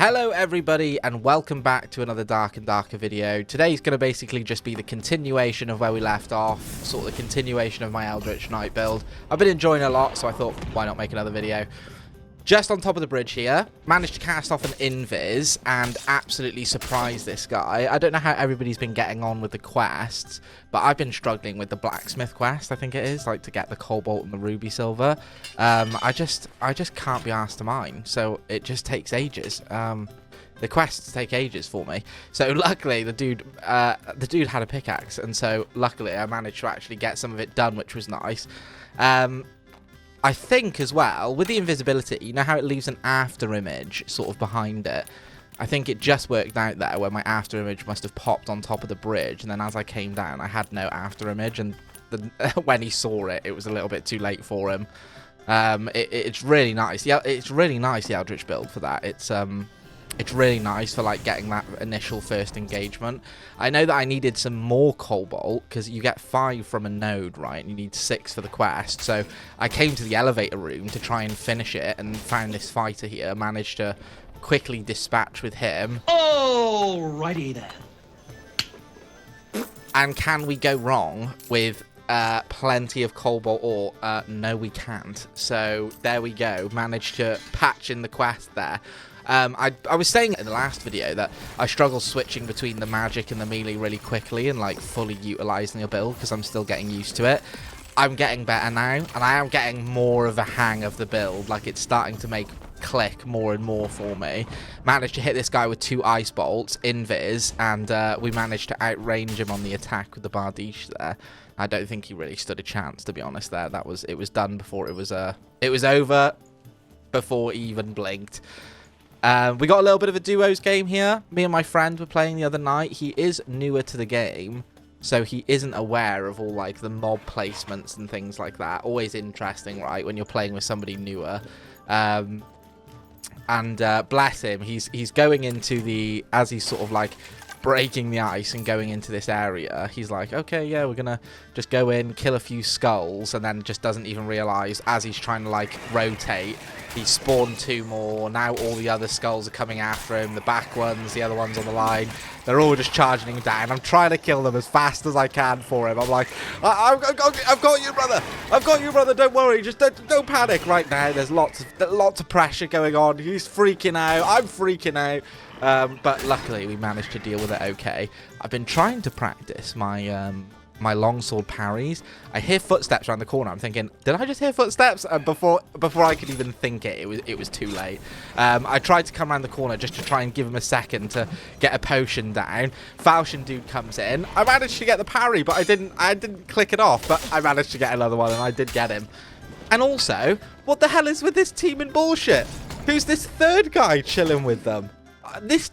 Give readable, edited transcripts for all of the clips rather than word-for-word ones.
Hello everybody and welcome back to another Dark and Darker video. Today's going to basically just be the continuation of where we left off, sort of the continuation of my Eldritch Knight build. I've been enjoying it a lot, so I thought why not make another video. Just on top of the bridge here, managed to cast off an invis and absolutely surprise this guy. I don't know how everybody's been getting on with the quests, but I've been struggling with the blacksmith quest, I think it is, like to get the Cobalt and the Ruby Silver. I just can't be asked to mine, so it just takes ages. The quests take ages for me. So luckily the dude had a pickaxe, and so luckily I managed to actually get some of it done, which was nice. I think as well, with the invisibility, you know how it leaves an after image sort of behind it? I think it just worked out there where my after image must have popped on top of the bridge, and then as I came down, I had no after image, and when he saw it, it was a little bit too late for him. It's really nice. Yeah, it's really nice, the Eldritch build for that. It's really nice for like getting that initial first engagement. I know that I needed some more Cobalt because you get 5 from a node, right? And you need 6 for the quest. So I came to the elevator room to try and finish it and found this fighter here. Managed to quickly dispatch with him. Alrighty then. And can we go wrong with plenty of Cobalt ore? No, we can't. So there we go. Managed to patch in the quest there. I was saying in the last video that I struggle switching between the magic and the melee really quickly and like fully utilizing a build because I'm still getting used to it. I'm getting better now, and I am getting more of a hang of the build. Like, it's starting to make click more and more for me. Managed to hit this guy with 2 ice bolts, invis, and we managed to outrange him on the attack with the Bardiche there. I don't think he really stood a chance, to be honest. There, it was done before it was over, before he even blinked. We got a little bit of a duos game here. Me and my friend were playing the other night. He is newer to the game, so he isn't aware of all like the mob placements and things like that. Always interesting, right, when you're playing with somebody newer. And bless him, he's going into the, as he's sort of like breaking the ice and going into this area, he's like, okay, yeah, we're gonna just go in, kill a few skulls, and then just doesn't even realize as he's trying to like rotate, he spawned 2 more. Now all the other skulls are coming after him, the back ones, the other ones on the line, they're all just charging him down. I'm trying to kill them as fast as I can for him. I'm like, I've got you, brother, I've got you, brother, don't worry, just don't panic right now. There's lots of pressure going on. He's freaking out, I'm freaking out. But luckily we managed to deal with it okay. I've been trying to practice my my longsword parries. I hear footsteps around the corner. I'm thinking, did I just hear footsteps? And before I could even think it was too late. I tried to come around the corner just to try and give him a second to get a potion down. Falchion dude comes in. I managed to get the parry, but I didn't click it off, but I managed to get another one, and I did get him. And also, what the hell is with this team and bullshit? Who's this third guy chilling with them? This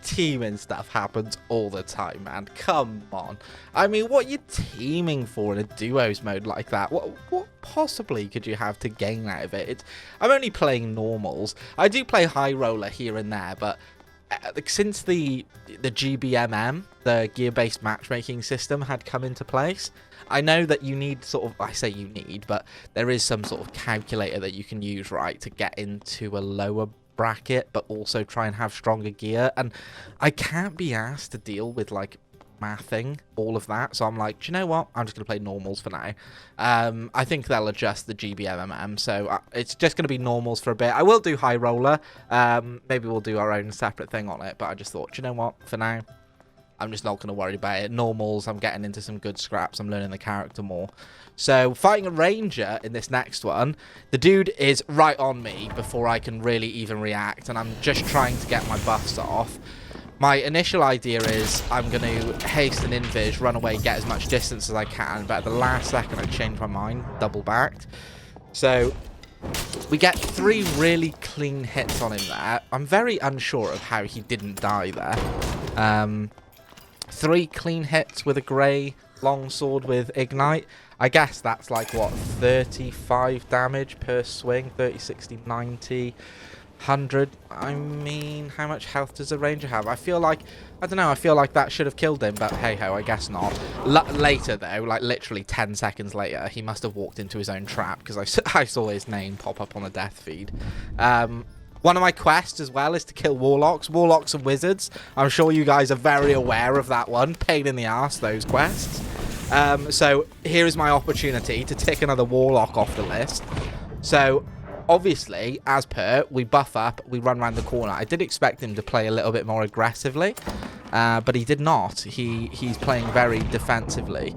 teaming stuff happens all the time, man. Come on. I mean, what are you teaming for in a duos mode like that? What possibly could you have to gain out of it? I'm only playing normals. I do play high roller here and there, but since the GBMM, the gear-based matchmaking system, had come into place, I know that you need sort of, I say you need, but there is some sort of calculator that you can use, right, to get into a lower bracket but also try and have stronger gear, and I can't be asked to deal with like mathing all of that, so I'm like, do you know what, I'm just gonna play normals for now. I think they'll adjust the GBMM, so it's just gonna be normals for a bit. I will do high roller, maybe we'll do our own separate thing on it, but I just thought, do you know what, for now I'm just not going to worry about it. Normals, I'm getting into some good scraps. I'm learning the character more. So, fighting a ranger in this next one. The dude is right on me before I can really even react, and I'm just trying to get my buffs off. My initial idea is I'm going to haste an invis, run away, get as much distance as I can, but at the last second I changed my mind, double backed. So, we get 3 really clean hits on him there. I'm very unsure of how he didn't die there. 3 clean hits with a grey longsword with ignite. I guess that's like, what, 35 damage per swing? 30, 60, 90, 100. I mean, how much health does a ranger have? I feel like, I don't know, I feel like that should have killed him, but hey-ho, I guess not. Later, though, like literally 10 seconds later, he must have walked into his own trap, because I saw his name pop up on the death feed. One of my quests as well is to kill warlocks. Warlocks and wizards. I'm sure you guys are very aware of that one. Pain in the ass, those quests. So here is my opportunity to tick another warlock off the list. So obviously, as per, we buff up, we run around the corner. I did expect him to play a little bit more aggressively, but he did not. He's playing very defensively.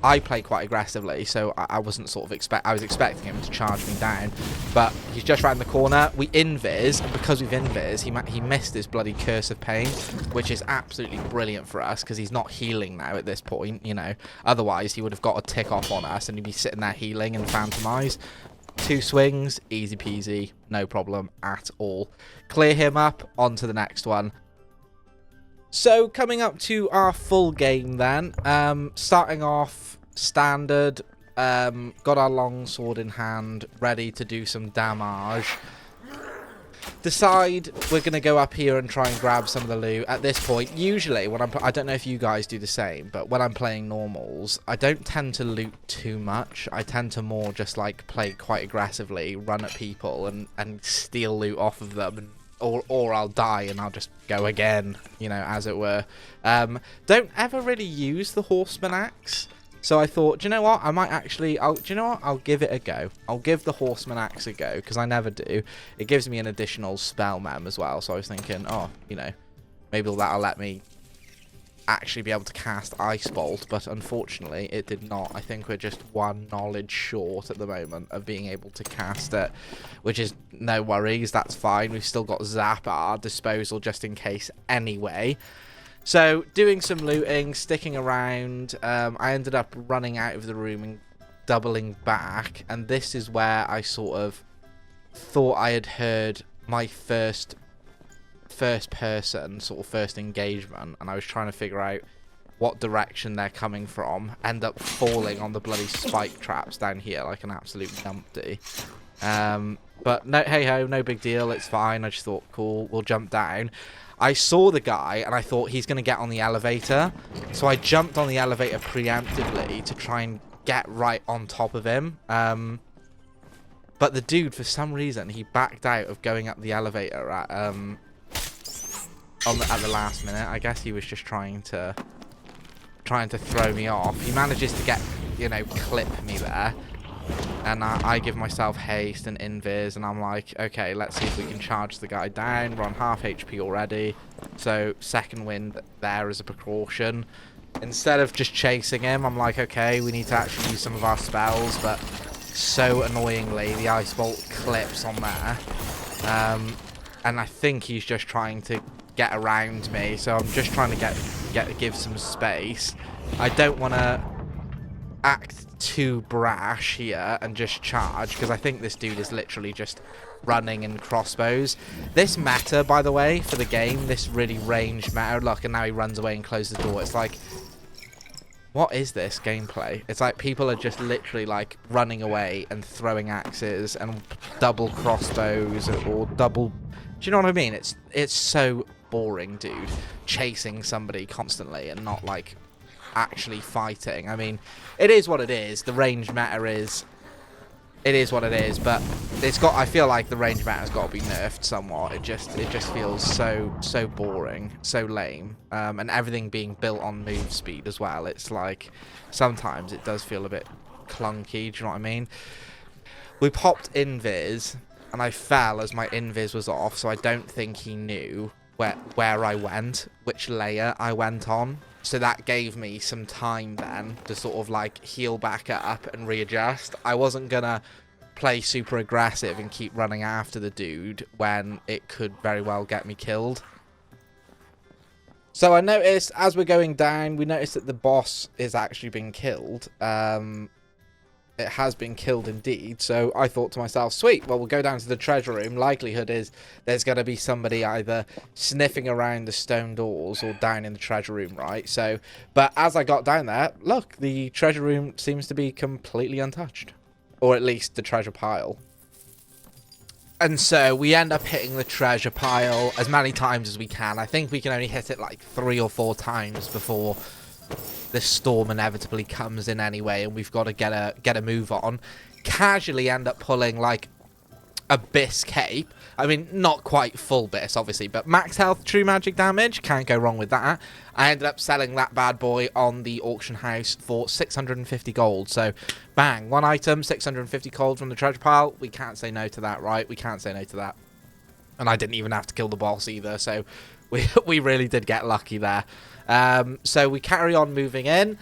I play quite aggressively, so I wasn't sort of I was expecting him to charge me down, but he's just round the corner. We invis, and because we've invis, he missed his bloody Curse of Pain, which is absolutely brilliant for us because he's not healing now at this point, you know. Otherwise, he would have got a tick off on us, and he'd be sitting there healing and Phantomize. 2 swings, easy peasy, no problem at all. Clear him up, on to the next one. So, coming up to our full game then, starting off standard, got our longsword in hand, ready to do some damage. Decide we're going to go up here and try and grab some of the loot. At this point, usually, when I don't know if you guys do the same, but when I'm playing normals, I don't tend to loot too much. I tend to more just, like, play quite aggressively, run at people, and steal loot off of them, and or I'll die and I'll just go again, you know, as it were. Don't ever really use the horseman axe. So I thought, do you know what? I might actually, do you know what? I'll give it a go. I'll give the horseman axe a go, because I never do. It gives me an additional spell mem as well. So I was thinking, oh, you know, maybe that'll let me actually be able to cast Ice Bolt, but unfortunately it did not. I think we're just 1 knowledge short at the moment of being able to cast it, which is no worries, that's fine. We've still got Zap at our disposal just in case anyway. So doing some looting, sticking around, I ended up running out of the room and doubling back, and this is where I sort of thought I had heard my first person, sort of first engagement, and I was trying to figure out what direction they're coming from. End up falling on the bloody spike traps down here like an absolute numpty. But no, hey ho, no big deal, it's fine. I just thought, cool, we'll jump down. I saw the guy and I thought he's going to get on the elevator, so I jumped on the elevator preemptively to try and get right on top of him. But the dude, for some reason, he backed out of going up the elevator at the last minute. I guess he was just trying to throw me off. He manages to get, you know, clip me there, and I give myself haste and invis, and I'm like, okay, let's see if we can charge the guy down. We're on half HP already, so second wind there as a precaution. Instead of just chasing him, I'm like, okay, we need to actually use some of our spells, but so annoyingly the Ice Bolt clips on there, and I think he's just trying to get around me, so I'm just trying to give some space. I don't want to act too brash here and just charge, because I think this dude is literally just running in crossbows. This meta, by the way, for the game, this really ranged meta, look, and now he runs away and closes the door. It's like, what is this gameplay? It's like people are just literally like running away and throwing axes and double crossbows or double, do you know what I mean? It's so boring, dude, chasing somebody constantly and not like actually fighting. I mean, it is what it is. The range meta is, it is what it is, but it's got, I feel like the range meta has got to be nerfed somewhat. It just feels so boring, so lame, and everything being built on move speed as well. It's like sometimes it does feel a bit clunky, do you know what I mean? We popped invis and I fell as my invis was off, so I don't think he knew where I went, which layer I went on. So that gave me some time then to sort of like heal back up and readjust. I wasn't gonna play super aggressive and keep running after the dude when it could very well get me killed. So I noticed as we're going down, we noticed that the boss is actually being killed. It has been killed indeed, so I thought to myself, sweet, well, we'll go down to the treasure room. Likelihood is there's going to be somebody either sniffing around the stone doors or down in the treasure room, right? So, but as I got down there, look, the treasure room seems to be completely untouched, or at least the treasure pile. And so we end up hitting the treasure pile as many times as we can. I think we can only hit it like 3 or 4 times before this storm inevitably comes in anyway, and we've got to get a move on. Casually end up pulling like Abyss Cape. I mean, not quite full Abyss, obviously, but max health, true magic damage. Can't go wrong with that. I ended up selling that bad boy on the auction house for 650 gold. So, bang, one item, 650 gold from the treasure pile. We can't say no to that, right? We can't say no to that. And I didn't even have to kill the boss either, so we really did get lucky there. So we carry on moving in.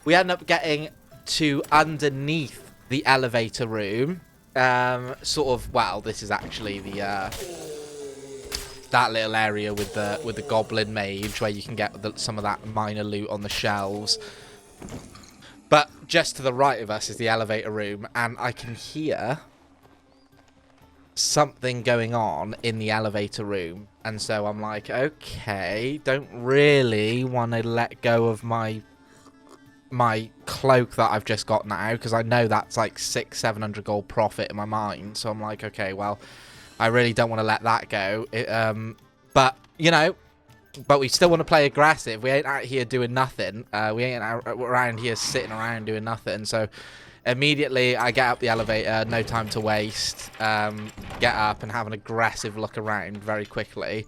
We end up getting to underneath the elevator room. Sort of, well, this is actually the that little area with the goblin mage where you can get some of that minor loot on the shelves. But just to the right of us is the elevator room, and I can hear something going on in the elevator room, and so I'm like, okay, don't really want to let go of my cloak that I've just got now, because I know that's like 600-700 gold profit in my mind. So I'm like, okay, well, I really don't want to let that go. But you know, but we still want to play aggressive. We ain't out here doing nothing. We ain't around here sitting around doing nothing. So immediately I get up the elevator, no time to waste. Get up and have an aggressive look around very quickly.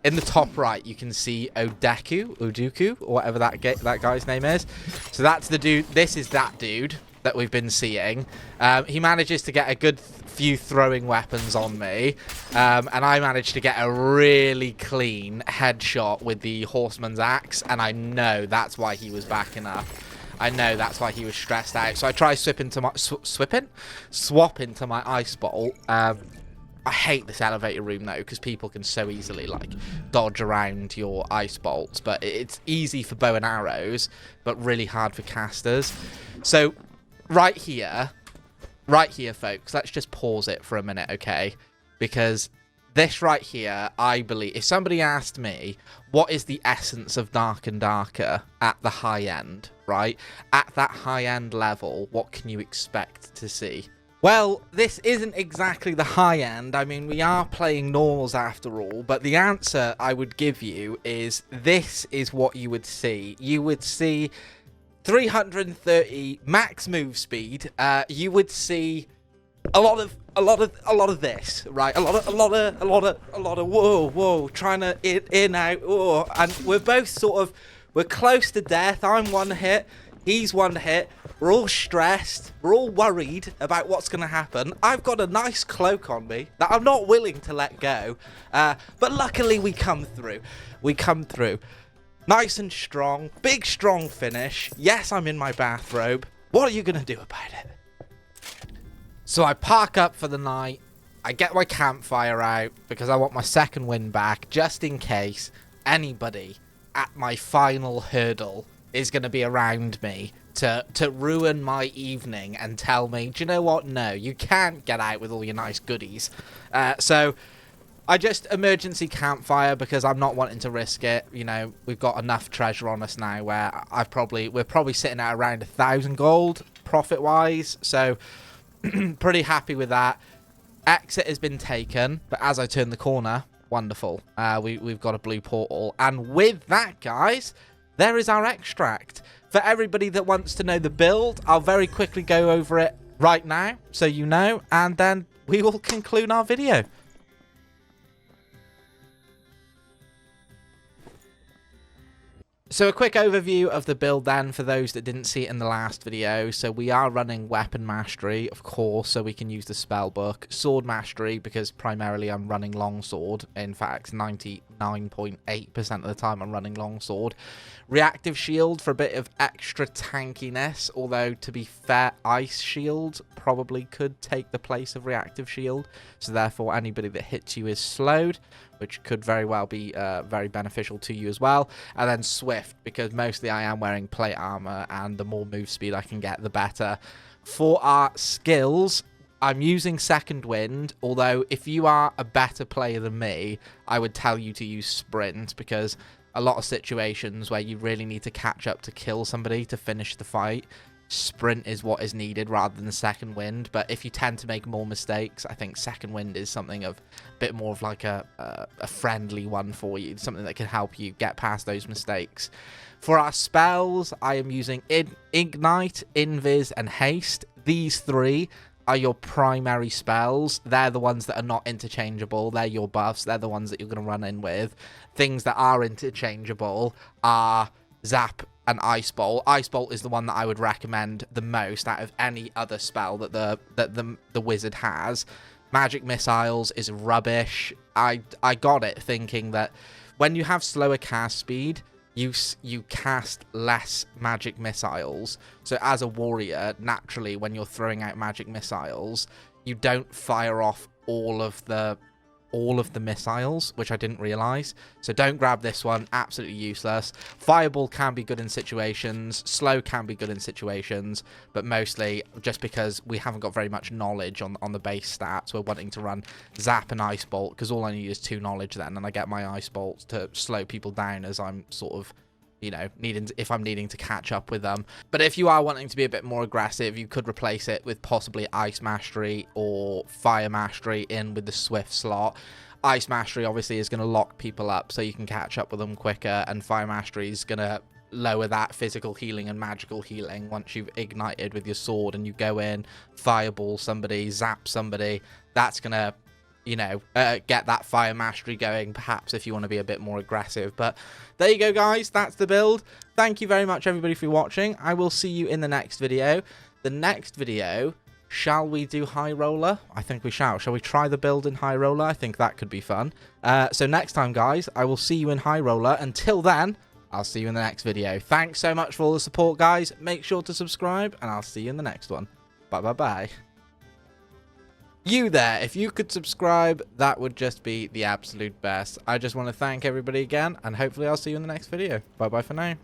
In the top right, you can see Oduku, or whatever that guy's name is. So that's the dude. This is that dude that we've been seeing. He manages to get a good few throwing weapons on me, and I managed to get a really clean headshot with the horseman's axe, and I know that's why he was backing up. I know that's why he was stressed out. So I try swap into my ice bolt. I hate this elevator room though, because people can so easily like dodge around your ice bolts, but it's easy for bow and arrows, but really hard for casters. So right here, folks, let's just pause it for a minute, okay? Because this right here, I believe, if somebody asked me, what is the essence of Dark and Darker at the high end, right? At that high end level, what can you expect to see? Well, this isn't exactly the high end. I mean, we are playing normals after all, but the answer I would give you is this is what you would see. You would see 330 max move speed. You would see a lot of this, right? A lot of whoa, trying to in out, whoa. And we're both we're close to death. I'm one hit, he's one hit. We're all stressed. We're all worried about what's going to happen. I've got a nice cloak on me that I'm not willing to let go. But luckily we come through. Nice and strong. Big, strong finish. Yes, I'm in my bathrobe. What are you going to do about it? So I park up for the night. I get my campfire out because I want my second win back, just in case anybody at my final hurdle is going to be around me to ruin my evening and tell me, do you know what? No, you can't get out with all your nice goodies. So I just emergency campfire because I'm not wanting to risk it. You know, we've got enough treasure on us now where we're probably sitting at around 1,000 gold profit wise. So pretty happy with that. Exit has been taken, but as I turn the corner, wonderful. We've got a blue portal, and with that, guys, there is our extract. For everybody that wants to know the build, I'll very quickly go over it right now, so you know, and then we will conclude our video. So a quick overview of the build then for those that didn't see it in the last video. So we are running weapon mastery, of course, so we can use the spell book. Sword mastery, because primarily I'm running longsword. In fact, 99.8% of the time I'm running longsword. Reactive shield for a bit of extra tankiness, although to be fair, ice shield probably could take the place of reactive shield. So therefore anybody that hits you is slowed, which could very well be very beneficial to you as well. And then swift, because mostly I am wearing plate armor, and the more move speed I can get, the better. For our skills, I'm using second wind, although if you are a better player than me, I would tell you to use sprint, because a lot of situations where you really need to catch up to kill somebody to finish the fight, sprint is what is needed rather than second wind. But if you tend to make more mistakes, I think second wind is something of a bit more of like a friendly one for you, something that can help you get past those mistakes. For our spells, I am using Ignite, Invis, and Haste. These three are your primary spells. They're the ones that are not interchangeable. They're your buffs. They're the ones that you're going to run in with. Things that are interchangeable are Zap and Ice Bolt. Ice Bolt is the one that I would recommend the most out of any other spell that the wizard has. Magic Missiles is rubbish. I got it thinking that when you have slower cast speed, you cast less magic missiles. So as a warrior, naturally, when you're throwing out magic missiles, you don't fire off all of the missiles, which I didn't realize. So don't grab this one. Absolutely useless. Fireball can be good in situations. Slow can be good in situations, but mostly just because we haven't got very much knowledge on the base stats, we're wanting to run Zap and Ice Bolt, because all I need is 2 knowledge then, and I get my Ice Bolts to slow people down as I'm sort of, you know, if I'm needing to catch up with them. But if you are wanting to be a bit more aggressive, you could replace it with possibly Ice Mastery or Fire Mastery in with the Swift slot. Ice Mastery obviously is going to lock people up so you can catch up with them quicker, and Fire Mastery is going to lower that physical healing and magical healing once you've ignited with your sword and you go in, fireball somebody, zap somebody. That's going to, you know, get that Fire Mastery going, perhaps, if you want to be a bit more aggressive. But there you go, guys. That's the build. Thank you very much, everybody, for watching. I will see you in the next video. The next video, shall we do High Roller? I think we shall. Shall we try the build in High Roller? I think that could be fun. So next time, guys, I will see you in High Roller. Until then, I'll see you in the next video. Thanks so much for all the support, guys. Make sure to subscribe, and I'll see you in the next one. Bye-bye-bye. You there, if you could subscribe, that would just be the absolute best. I just want to thank everybody again, and hopefully I'll see you in the next video. Bye bye for now.